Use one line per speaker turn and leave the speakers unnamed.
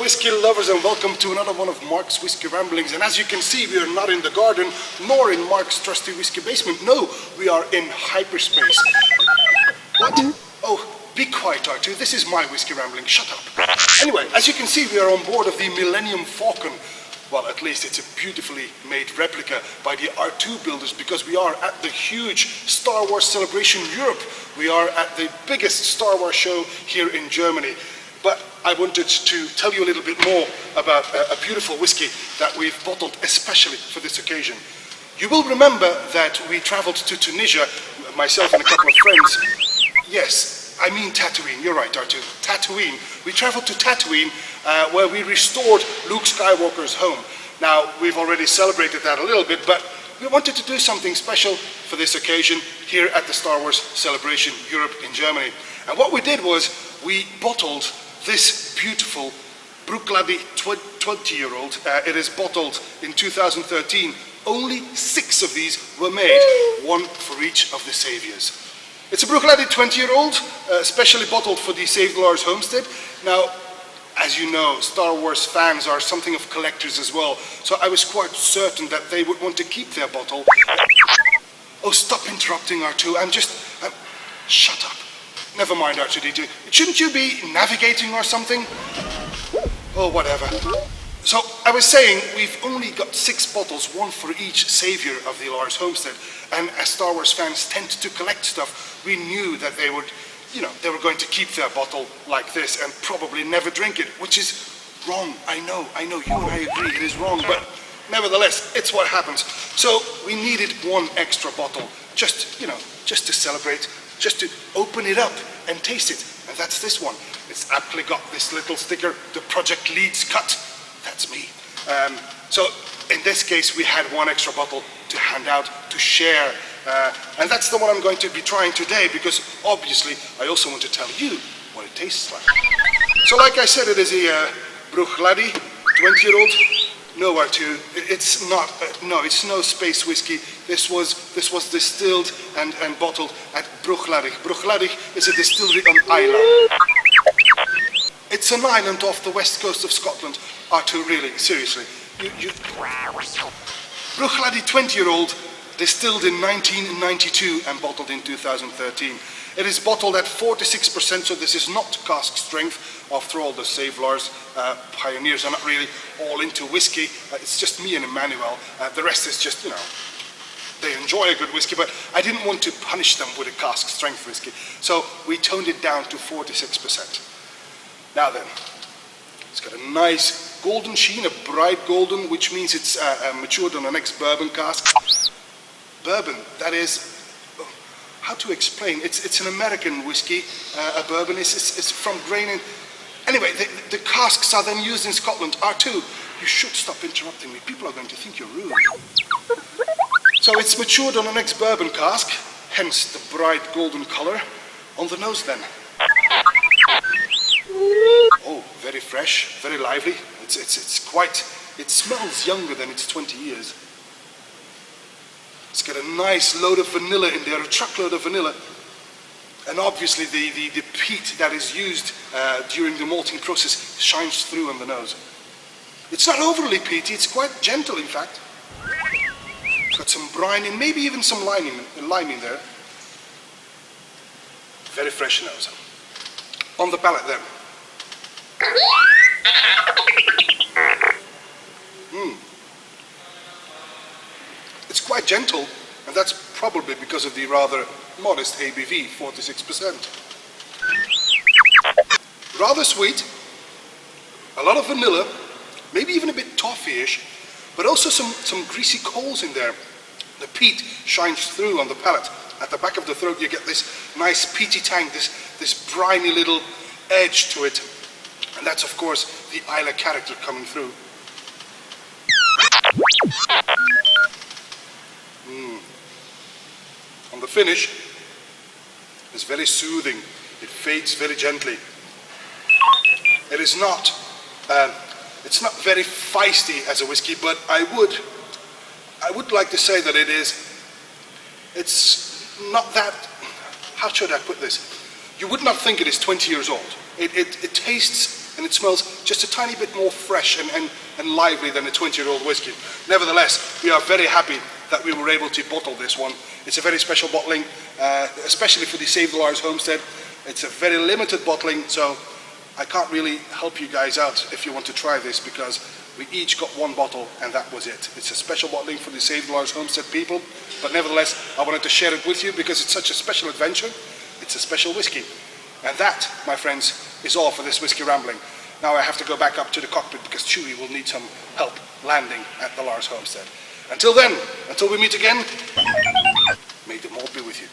whiskey lovers, and welcome to another one of Mark's Whiskey Ramblings. And as you can see, we are not in the garden, nor in Mark's trusty whiskey basement. No, we are in hyperspace. What? Oh, be quiet, R2. This is my whiskey rambling. Shut up. Anyway, as you can see, we are on board of the Millennium Falcon. Well, at least it's a beautifully made replica by the R2 builders, because we are at the huge Star Wars Celebration Europe. We are at the biggest Star Wars show here in Germany. But I wanted to tell you a little bit more about a beautiful whiskey that we've bottled especially for this occasion. You will remember that we traveled to Tunisia, myself and a couple of friends. Yes, I mean Tatooine. You're right, R2. Tatooine. We traveled to Tatooine where we restored Luke Skywalker's home. Now, we've already celebrated that a little bit, but we wanted to do something special for this occasion here at the Star Wars Celebration Europe in Germany. And what we did was we bottled this beautiful Bruichladdich 20-year-old. It is bottled in 2013. Only 6 of these were made, one for each of the saviors. It's a Bruichladdich 20-year-old, specially bottled for the Save Lars Homestead. Now, as you know, Star Wars fans are something of collectors as well, so I was quite certain that they would want to keep their bottle. Oh, stop interrupting, R2. Shut up. Never mind, R2-D2. Shouldn't you be navigating or something? Oh, whatever. So, I was saying, we've only got 6 bottles, one for each savior of the Lars Homestead. And as Star Wars fans tend to collect stuff, we knew that they would, they were going to keep their bottle like this and probably never drink it, which is wrong. I know, you and I agree, it is wrong, but nevertheless, it's what happens. So, we needed one extra bottle, just to celebrate, just to open it up and taste it. And that's this one. It's aptly got this little sticker, the Project Leeds cut. That's me. So in this case, we had one extra bottle to hand out, to share. And that's the one I'm going to be trying today, because obviously I also want to tell you what it tastes like. So like I said, it is a Bruichladdich 20-year-old. No, R2, it's not, no, it's no space whiskey. This was distilled and bottled at Bruichladdich. Bruichladdich is a distillery on Islay. It's an island off the west coast of Scotland. R2, really, seriously. Bruichladdich 20-year-old, distilled in 1992 and bottled in 2013. It is bottled at 46%, so this is not cask strength. After all, the Save Lars pioneers are not really all into whiskey. It's just me and Emmanuel. The rest is just, they enjoy a good whiskey, but I didn't want to punish them with a cask strength whiskey. So we toned it down to 46%. Now then, it's got a nice golden sheen, a bright golden, which means it's matured on an ex-bourbon cask. Bourbon, that is, how to explain? It's an American whiskey. A bourbon is from grain. And anyway, the casks are then used in Scotland. R2, you should stop interrupting me. People are going to think you're rude. So it's matured on an ex-bourbon cask, hence the bright golden color. On the nose then. Oh, very fresh, very lively. It smells younger than its 20 years. It's got a nice load of vanilla in there, a truckload of vanilla. And obviously the peat that is used during the malting process shines through on the nose. It's not overly peaty, it's quite gentle in fact. It's got some brine and maybe even some lime in there. Very fresh nose. On the palate then. It's quite gentle, and that's probably because of the rather modest ABV, 46%. Rather sweet, a lot of vanilla, maybe even a bit toffee-ish, but also some greasy coals in there. The peat shines through on the palate. At the back of the throat you get this nice peaty tang, this briny little edge to it. And that's of course the Islay character coming through. On the finish, it's very soothing. It fades very gently. It is not, it's not very feisty as a whiskey, but I would like to say that it's not that, how should I put this? You would not think it is 20 years old. It tastes and it smells just a tiny bit more fresh and lively than a 20-year-old whiskey. Nevertheless, we are very happy that we were able to bottle this one. It's a very special bottling, especially for the Save Lars Homestead. It's a very limited bottling, so I can't really help you guys out if you want to try this, because we each got one bottle and that was it. It's a special bottling for the Save Lars Homestead people, but nevertheless, I wanted to share it with you because it's such a special adventure. It's a special whiskey. And that, my friends, is all for this whiskey rambling. Now I have to go back up to the cockpit because Chewie will need some help landing at the Lars Homestead. Until then, until we meet again, may the malt be with you.